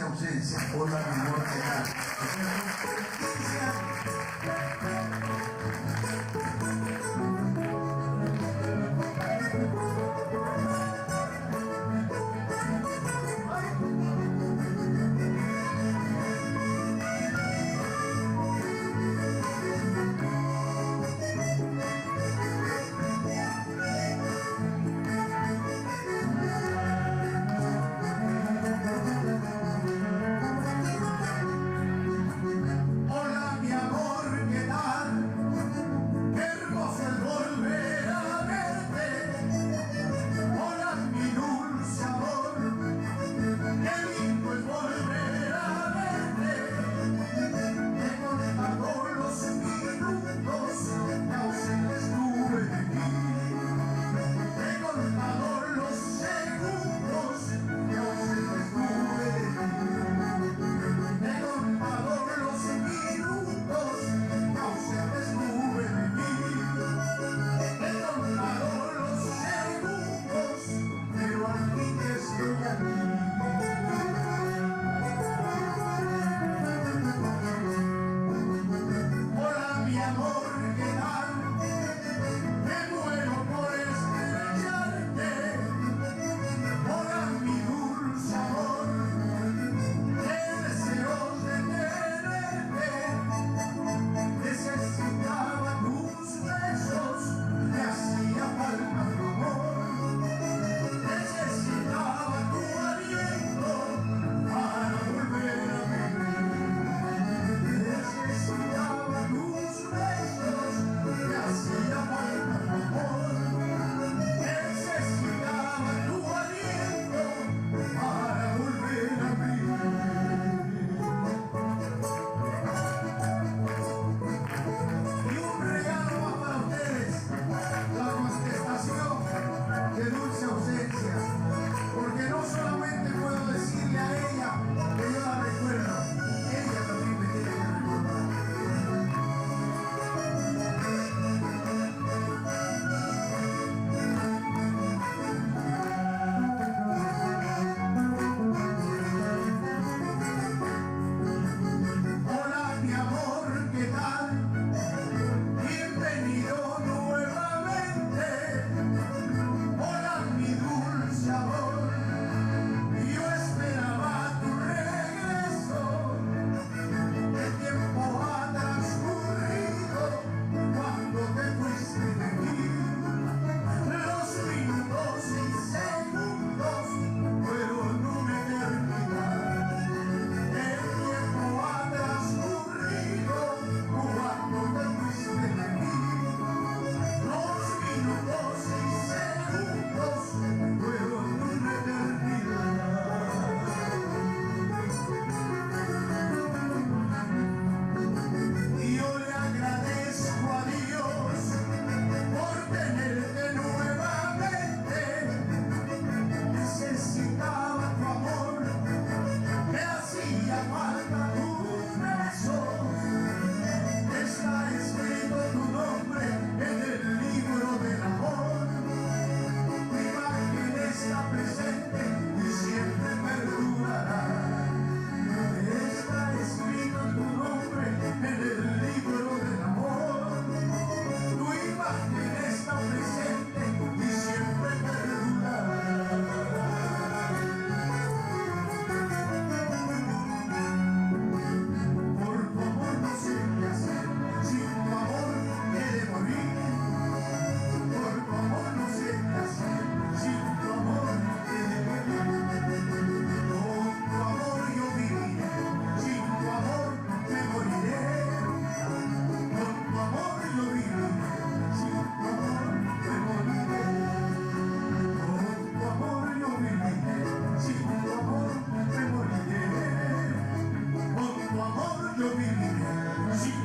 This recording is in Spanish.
ausencia. Hola, mi amor, ¿qué tal? Porque no solamente puedo decirle a ella que yo la recuerdo, ella también me tiene que recordar. Hola, mi amor, ¿qué tal? Bienvenido nuevamente. Hola, mi dulce amor. Yo esperaba tu regreso. El tiempo ha transcurrido cuando te fuiste de mí. Los minutos y segundos fueron una eternidad. El tiempo ha transcurrido cuando te fuiste de mí. Los minutos y segundos fueron una eternidad. Y yo le agradezco a Dios por tenerte nuevamente. Necesitaba tu amor, me hacía falta tus besos. Está escrito tu nombre en el libro del amor. Tu imagen está presente y siempre perdurará. Está escrito tu nombre en el libro del amor. Tu imagen está presente y siempre perdurará. Por tu amor no sé qué hacer, sin tu amor he de morir. Por tu amor no sé qué hacer, sin tu amor he de vivir. Con tu amor yo viviré, sin tu amor me moriré. Con tu amor yo viviré, sin tu amor me moriré. Con tu amor yo viviré, sin tu amor me moriré. Con tu amor yo viviré, sin